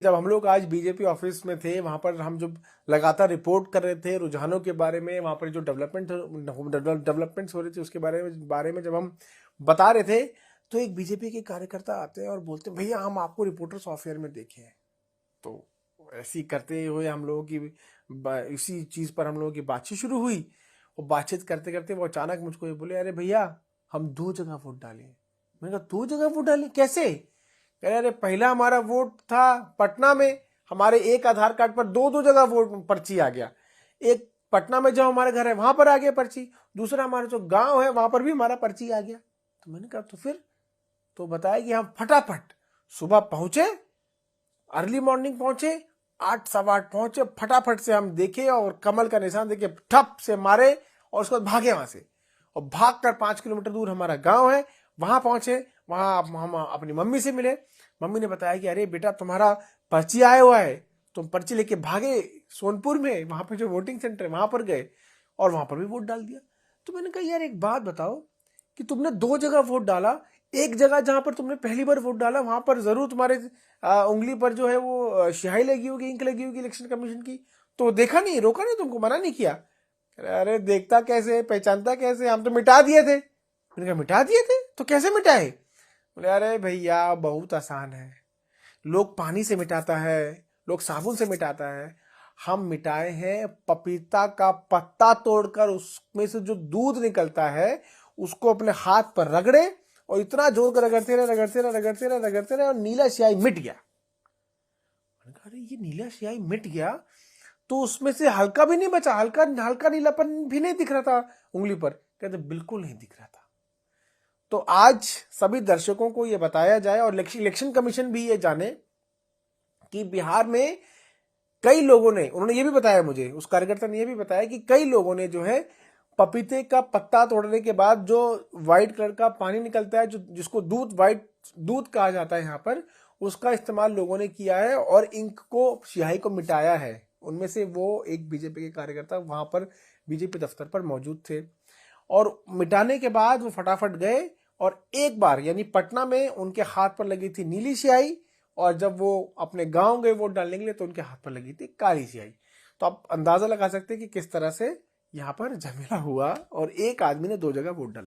जब हम लोग आज बीजेपी ऑफिस में थे, वहां पर हम जब लगातार रिपोर्ट कर रहे थे रुझानों के बारे में, वहां पर जो डेवलपमेंट्स हो रहे थे उसके बारे में जब हम बता रहे थे, तो एक बीजेपी के कार्यकर्ता आते हैं और बोलते हैं भैया हम आपको रिपोर्टर्स ऑफेयर में देखे हैं। तो ऐसी करते हुए हम लोगों की इसी चीज पर हम लोगों की बातचीत शुरू हुई। और बातचीत करते करते वो अचानक मुझको ये बोले, अरे भैया हम 2 जगह वोट डाले। मैंने कहा 2 जगह वोट डाले कैसे? कह रहे अरे पहला हमारा वोट था पटना में, हमारे एक आधार कार्ड पर 2 जगह वोट पर्ची आ गया। एक पटना में जो हमारे घर है वहां पर आ गया पर्ची, दूसरा हमारा जो गांव है वहां पर भी हमारा पर्ची आ गया। तो मैंने कहा तो फिर? तो बताया कि हम फटाफट सुबह पहुंचे, अर्ली मॉर्निंग पहुंचे, 8 सवा 8 पहुंचे, फटाफट से हम देखे और कमल का निशान देखे ठप से मारे और उसके बाद भागे वहां से। और भागकर 5 किलोमीटर दूर हमारा गांव है, वहां पहुंचे। वहां हम अपनी मम्मी से मिले। मम्मी ने बताया कि अरे बेटा तुम्हारा पर्ची आया हुआ है, तुम पर्ची लेके भागे सोनपुर में, वहां पे जो वोटिंग सेंटर है वहां पर गए और वहां पर भी वोट डाल दिया। तो मैंने कहा यार एक बात बताओ कि तुमने 2 जगह वोट डाला, एक जगह जहां पर तुमने पहली बार वोट डाला वहां पर जरूर तुम्हारे उंगली पर जो है वो स्याही लगी होगी, इंक लगी होगी इलेक्शन कमीशन की, तो देखा नहीं, रोका नहीं, तुमको मना नहीं किया? अरे देखता कैसे, पहचानता कैसे, हम तो मिटा दिए थे। मैंने कहा मिटा दिए थे? तो कैसे मिटाए? बोले अरे भैया बहुत आसान है, लोग पानी से मिटाता है, लोग साबुन से मिटाता है, हम मिटाए हैं पपीता का पत्ता तोड़कर उसमें से जो दूध निकलता है उसको अपने हाथ पर रगड़े और इतना जोर कर रगड़ते रहे और नीला स्याही मिट गया। मैंने कहा अरे ये नीला स्याही मिट गया तो उसमें से हल्का भी नहीं बचा, हल्का नीलापन भी नहीं दिख रहा था उंगली पर? कहते बिल्कुल नहीं दिख रहा था। तो आज सभी दर्शकों को यह बताया जाए और इलेक्शन कमीशन भी ये जाने कि बिहार में कई लोगों ने, उन्होंने ये भी बताया मुझे, उस कार्यकर्ता ने ये भी बताया कि कई लोगों ने जो है पपीते का पत्ता तोड़ने के बाद जो व्हाइट कलर का पानी निकलता है, जो जिसको व्हाइट दूध कहा जाता है यहाँ पर, उसका इस्तेमाल लोगों ने किया है और इंक को, स्याही को मिटाया है। उनमें से वो एक बीजेपी के कार्यकर्ता वहां पर बीजेपी दफ्तर पर मौजूद थे और मिटाने के बाद वो फटाफट गए और एक बार यानी पटना में उनके हाथ पर लगी थी नीली स्याही और जब वो अपने गांव गए वोट डालने के लिए तो उनके हाथ पर लगी थी काली स्याही। तो आप अंदाजा लगा सकते हैं कि किस तरह से यहाँ पर झमेला हुआ और एक आदमी ने 2 जगह वोट डाला।